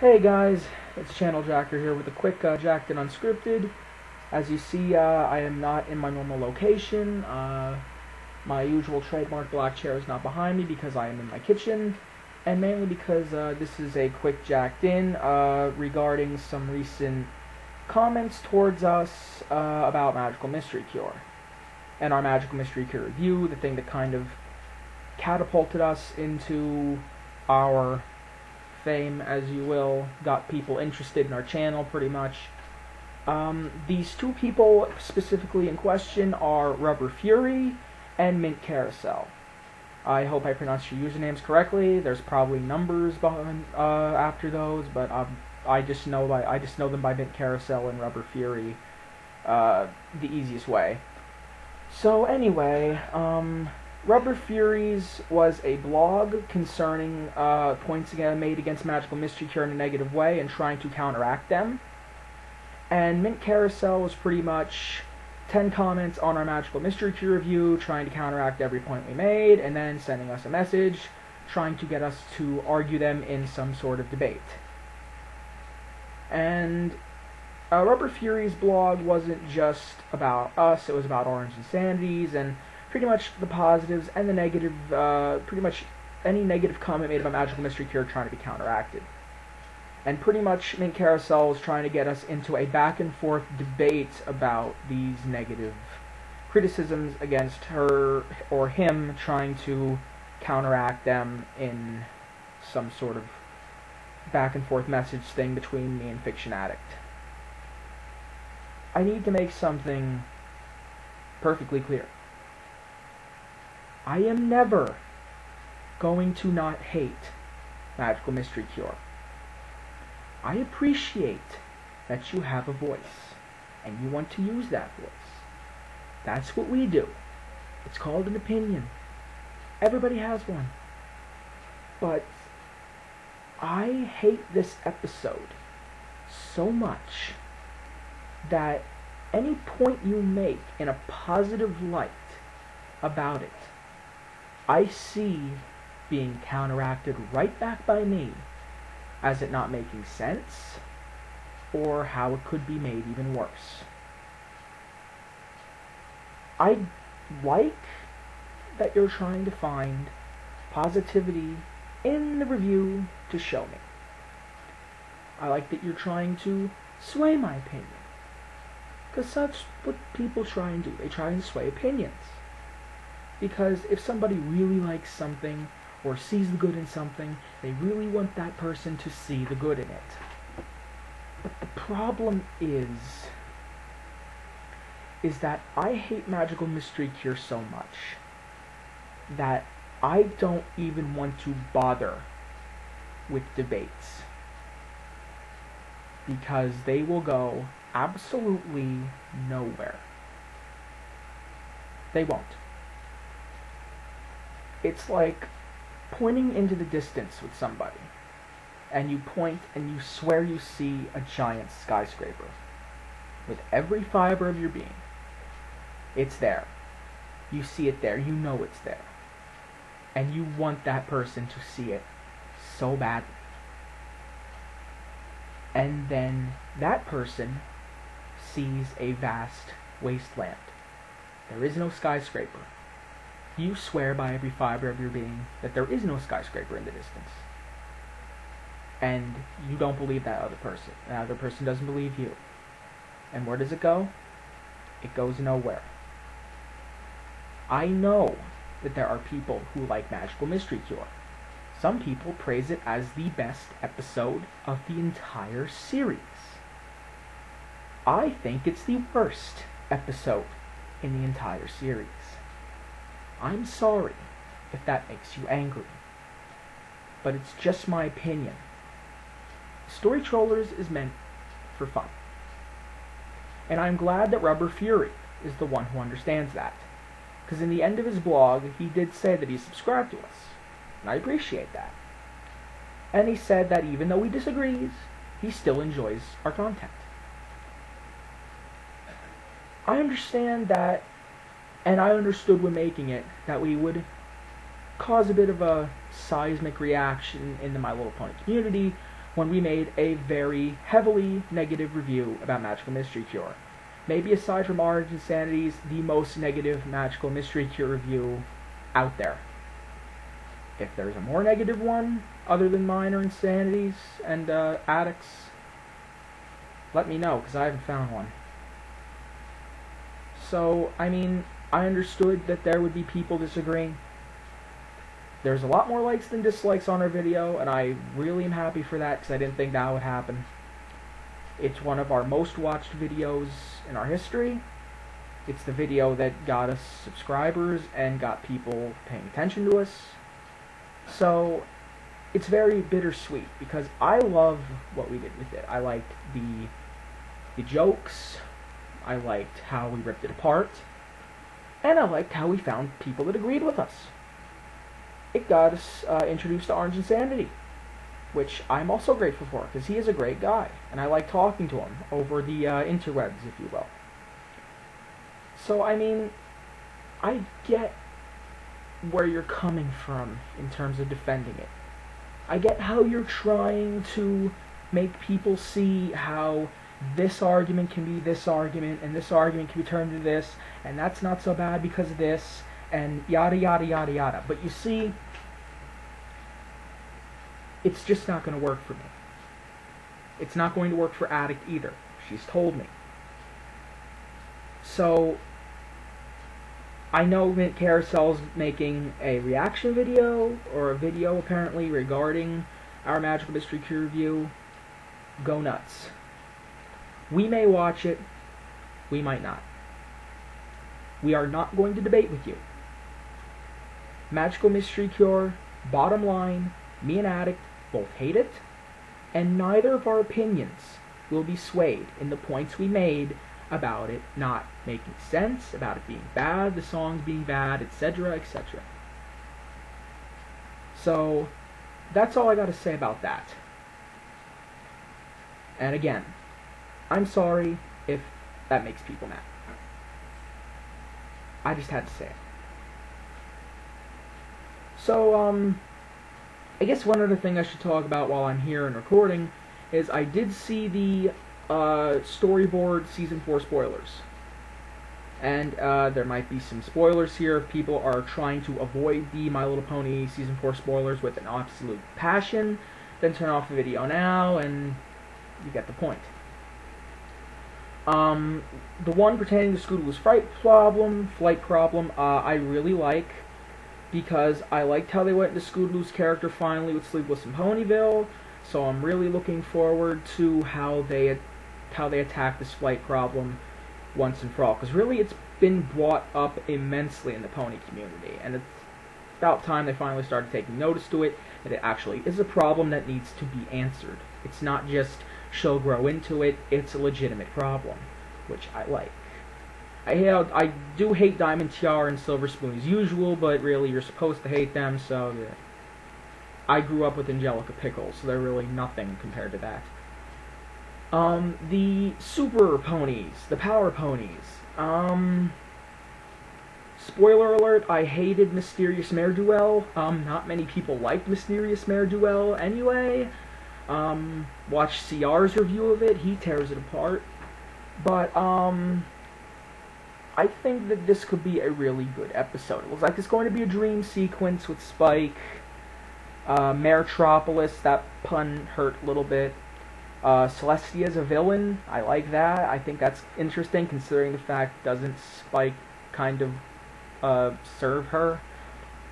Hey guys, it's Channel Jacker here with a quick Jacked and Unscripted. As you see, I am not in my normal location. My usual trademark black chair is not behind me because I am in my kitchen, and mainly because this is a quick Jacked in regarding some recent comments towards us about Magical Mystery Cure. And our Magical Mystery Cure review, the thing that kind of catapulted us into our fame, as you will, got people interested in our channel pretty much. These two people specifically in question are Rubber Fury and Mint Carousel. I hope I pronounced your usernames correctly. There's probably numbers behind, after those, but I just know them by Mint Carousel and Rubber Fury the easiest way. So anyway, Rubber Furies was a blog concerning points made against Magical Mystery Cure in a negative way and trying to counteract them. And Mint Carousel was pretty much 10 comments on our Magical Mystery Cure review, trying to counteract every point we made, and then sending us a message, trying to get us to argue them in some sort of debate. And Rubber Fury's blog wasn't just about us, it was about Orange Insanities, and pretty much the positives and the negative, pretty much any negative comment made about Magical Mystery Cure trying to be counteracted. And pretty much Mint Carousel was trying to get us into a back and forth debate about these negative criticisms against her or him, trying to counteract them in some sort of back and forth message thing between me and Fiction Addict. I need to make something perfectly clear. I am never going to not hate Magical Mystery Cure. I appreciate that you have a voice, and you want to use that voice. That's what we do. It's called an opinion. Everybody has one. But I hate this episode so much that any point you make in a positive light about it, I see being counteracted right back by me as it not making sense, or how it could be made even worse. I like that you're trying to find positivity in the review to show me. I like that you're trying to sway my opinion, because that's what people try and do. They try and sway opinions. Because if somebody really likes something or sees the good in something, they really want that person to see the good in it. But the problem is that I hate Magical Mystery Cure so much that I don't even want to bother with debates, because they will go absolutely nowhere. They won't. It's like pointing into the distance with somebody, and you point and you swear you see a giant skyscraper with every fiber of your being. It's there. You see it there. You know it's there. And you want that person to see it so badly. And then that person sees a vast wasteland. There is no skyscraper. You swear by every fiber of your being that there is no skyscraper in the distance. And you don't believe that other person. That other person doesn't believe you. And where does it go? It goes nowhere. I know that there are people who like Magical Mystery Cure. Some people praise it as the best episode of the entire series. I think it's the worst episode in the entire series. I'm sorry if that makes you angry, but it's just my opinion. StoryTrollers is meant for fun, and I'm glad that Rubber Fury is the one who understands that, because in the end of his blog, he did say that he's subscribed to us, and I appreciate that. And he said that even though he disagrees, he still enjoys our content. I understand that, and I understood when making it, that we would cause a bit of a seismic reaction in the My Little Pony community when we made a very heavily negative review about Magical Mystery Cure. Maybe aside from Orange Insanity's, the most negative Magical Mystery Cure review out there. If there's a more negative one, other than mine or Insanity's and Addicts, let me know, because I haven't found one. So, I mean, I understood that there would be people disagreeing. There's a lot more likes than dislikes on our video, and I really am happy for that, because I didn't think that would happen. It's one of our most watched videos in our history. It's the video that got us subscribers and got people paying attention to us. So, it's very bittersweet, because I love what we did with it. I liked the jokes, I liked how we ripped it apart, and I liked how we found people that agreed with us. It got us introduced to Orange Insanity, which I'm also grateful for, because he is a great guy, and I like talking to him over the interwebs, if you will. So, I mean, I get where you're coming from in terms of defending it. I get how you're trying to make people see how this argument can be this argument, and this argument can be turned into this, and that's not so bad because of this, and yada yada yada yada. But you see, it's just not going to work for me. It's not going to work for Addict either. She's told me. So, I know that Carousel's making a reaction video, or a video apparently, regarding our Magical Mystery Cure review. Go nuts. We may watch it, we might not. We are not going to debate with you. Magical Mystery Cure, bottom line, me and Addict both hate it, and neither of our opinions will be swayed in the points we made about it not making sense, about it being bad, the songs being bad, etc., etc. So, that's all I got to say about that. And again, I'm sorry if that makes people mad. I just had to say it. So, I guess one other thing I should talk about while I'm here and recording is I did see the Storyboard Season 4 spoilers. And there might be some spoilers here if people are trying to avoid the My Little Pony Season 4 spoilers with an absolute passion. Then turn off the video now and you get the point. The one pertaining to Scootaloo's flight problem, I really like, because I liked how they went into Scootaloo's character finally with Sleepless in Ponyville, so I'm really looking forward to how they attack this flight problem once and for all, because really it's been brought up immensely in the pony community, and it's about time they finally started taking notice to it, that it actually is a problem that needs to be answered. It's not just she'll grow into it, it's a legitimate problem, which I like. I do hate Diamond Tiara and Silver Spoon as usual, but really you're supposed to hate them, so yeah. I grew up with Angelica Pickles, so they're really nothing compared to that. The Super Ponies, the Power Ponies. Spoiler alert, I hated Mysterious Mare Duel. Not many people liked Mysterious Mare Duel anyway. Watch CR's review of it, he tears it apart. But, I think that this could be a really good episode. It looks like it's going to be a dream sequence with Spike, Maretropolis, that pun hurt a little bit. Celestia's a villain, I like that. I think that's interesting considering the fact doesn't Spike kind of serve her?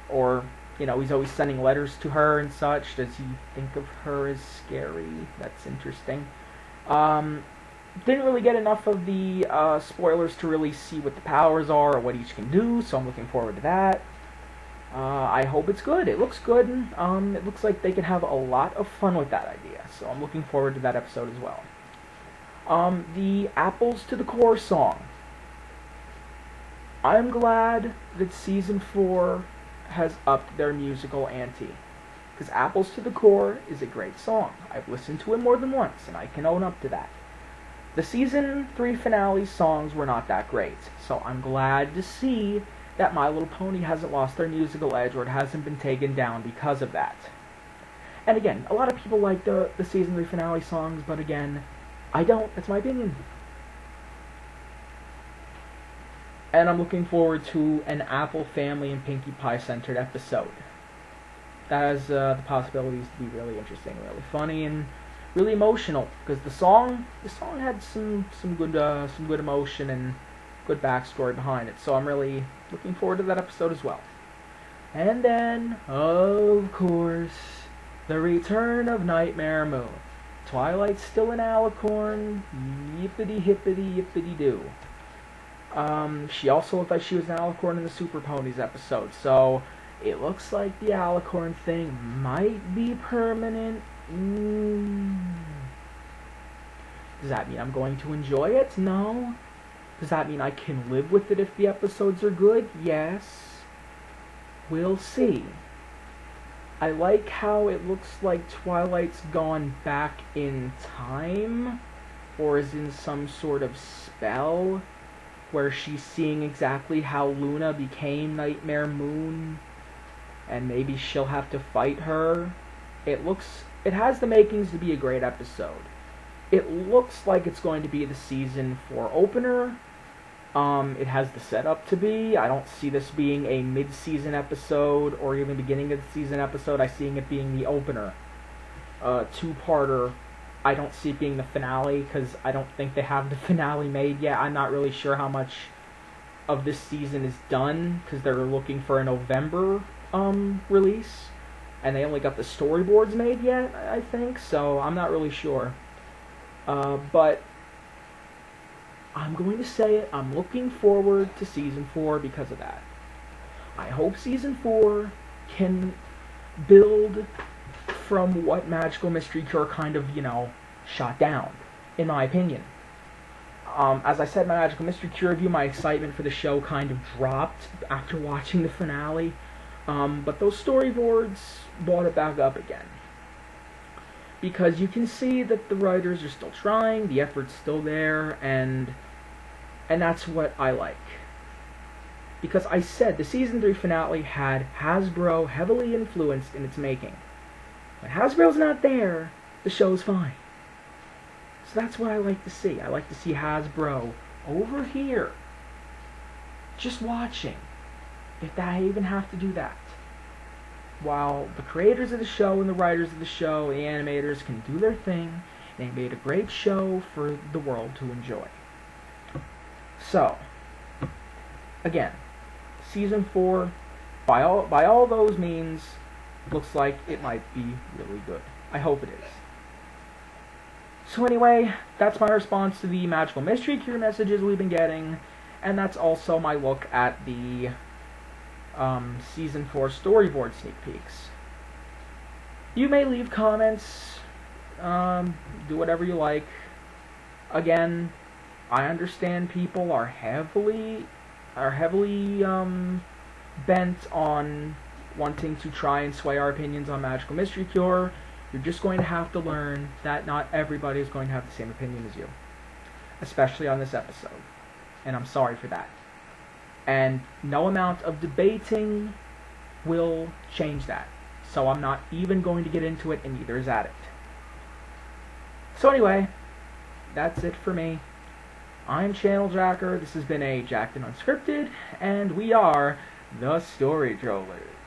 Or, you know, he's always sending letters to her and such. Does he think of her as scary? That's interesting. Didn't really get enough of the spoilers to really see what the powers are or what each can do, so I'm looking forward to that. I hope it's good. It looks good. It looks like they can have a lot of fun with that idea, so I'm looking forward to that episode as well. The Apples to the Core song. I'm glad that Season 4 has upped their musical ante, because Apples to the Core is a great song. I've listened to it more than once, and I can own up to that. The Season 3 finale songs were not that great, so I'm glad to see that My Little Pony hasn't lost their musical edge, or it hasn't been taken down because of that. And again, a lot of people like the season 3 finale songs, but again, I don't. That's my opinion. And I'm looking forward to an Apple Family and Pinkie Pie centered episode. That has the possibilities to be really interesting, really funny, and really emotional. Because the song had some good emotion and good backstory behind it. So I'm really looking forward to that episode as well. And then, of course, the return of Nightmare Moon. Twilight's still in Alicorn. Yippity hippity yippity doo. She also looked like she was an Alicorn in the Super Ponies episode, so it looks like the Alicorn thing might be permanent. Does that mean I'm going to enjoy it? No. Does that mean I can live with it if the episodes are good? Yes. We'll see. I like how it looks like Twilight's gone back in time, or is in some sort of spell, where she's seeing exactly how Luna became Nightmare Moon, and maybe she'll have to fight her. It has the makings to be a great episode. It looks like it's going to be the season 4 opener. It has the setup to be. I don't see this being a mid-season episode or even beginning of the season episode. I see it being the opener. Two-parter. I don't see it being the finale because I don't think they have the finale made yet. I'm not really sure how much of this season is done because they're looking for a November release, and they only got the storyboards made yet, I think, so I'm not really sure. But I'm going to say it, I'm looking forward to Season 4 because of that. I hope Season 4 can build from what Magical Mystery Cure kind of, shot down, in my opinion. As I said in my Magical Mystery Cure review, my excitement for the show kind of dropped after watching the finale. But those storyboards brought it back up again. Because you can see that the writers are still trying, the effort's still there, and that's what I like. Because I said the Season 3 finale had Hasbro heavily influenced in its making. When Hasbro's not there, the show's fine. So that's what I like to see. I like to see Hasbro over here, just watching, if they even have to do that. While the creators of the show and the writers of the show, the animators, can do their thing, they made a great show for the world to enjoy. So, again, Season 4, by all those means, looks like it might be really good. I hope it is. So anyway, that's my response to the Magical Mystery Cure messages we've been getting, and that's also my look at the Season 4 storyboard sneak peeks. You may leave comments, do whatever you like. Again, I understand people are heavily bent on wanting to try and sway our opinions on Magical Mystery Cure. You're just going to have to learn that not everybody is going to have the same opinion as you, especially on this episode, and I'm sorry for that. And no amount of debating will change that. So I'm not even going to get into it, and neither is Addict. So anyway, that's it for me. I'm Channel Jacker. This has been a Jacked and Unscripted, and we are the StoryTrollers.